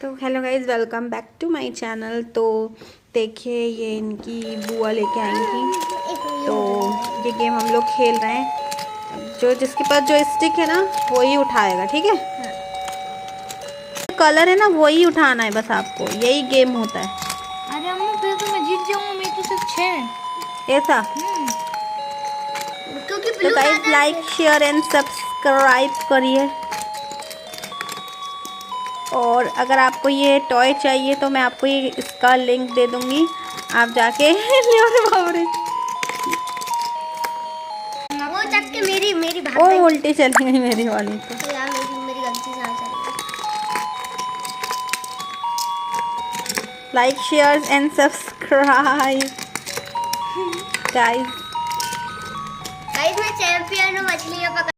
तो hello guys, welcome back to my channel. तो देखिए ये इनकी बुआ लेके आई थी, तो ये गेम हम लोग खेल रहे हैं। जो जिसके पास जो स्टिक है ना वही उठाएगा, ठीक है। कलर है ना वही उठाना है, बस आपको यही गेम होता है। अरे अम्मू फिर तो मैं जीत जाऊंगा, मेरे तो सिर्फ 6 ऐसा तो guys like share and subscribe करिए। और अगर आपको ये टॉय चाहिए तो मैं आपको ये इसका लिंक दे दूंगी, आप जाके वो चक के मेरी ओ उल्टी चली गई मेरी वाली तो यार मेरी गलती से चल like share and subscribe guys. मैं चैंपियन हूँ मछलियाँ पकड़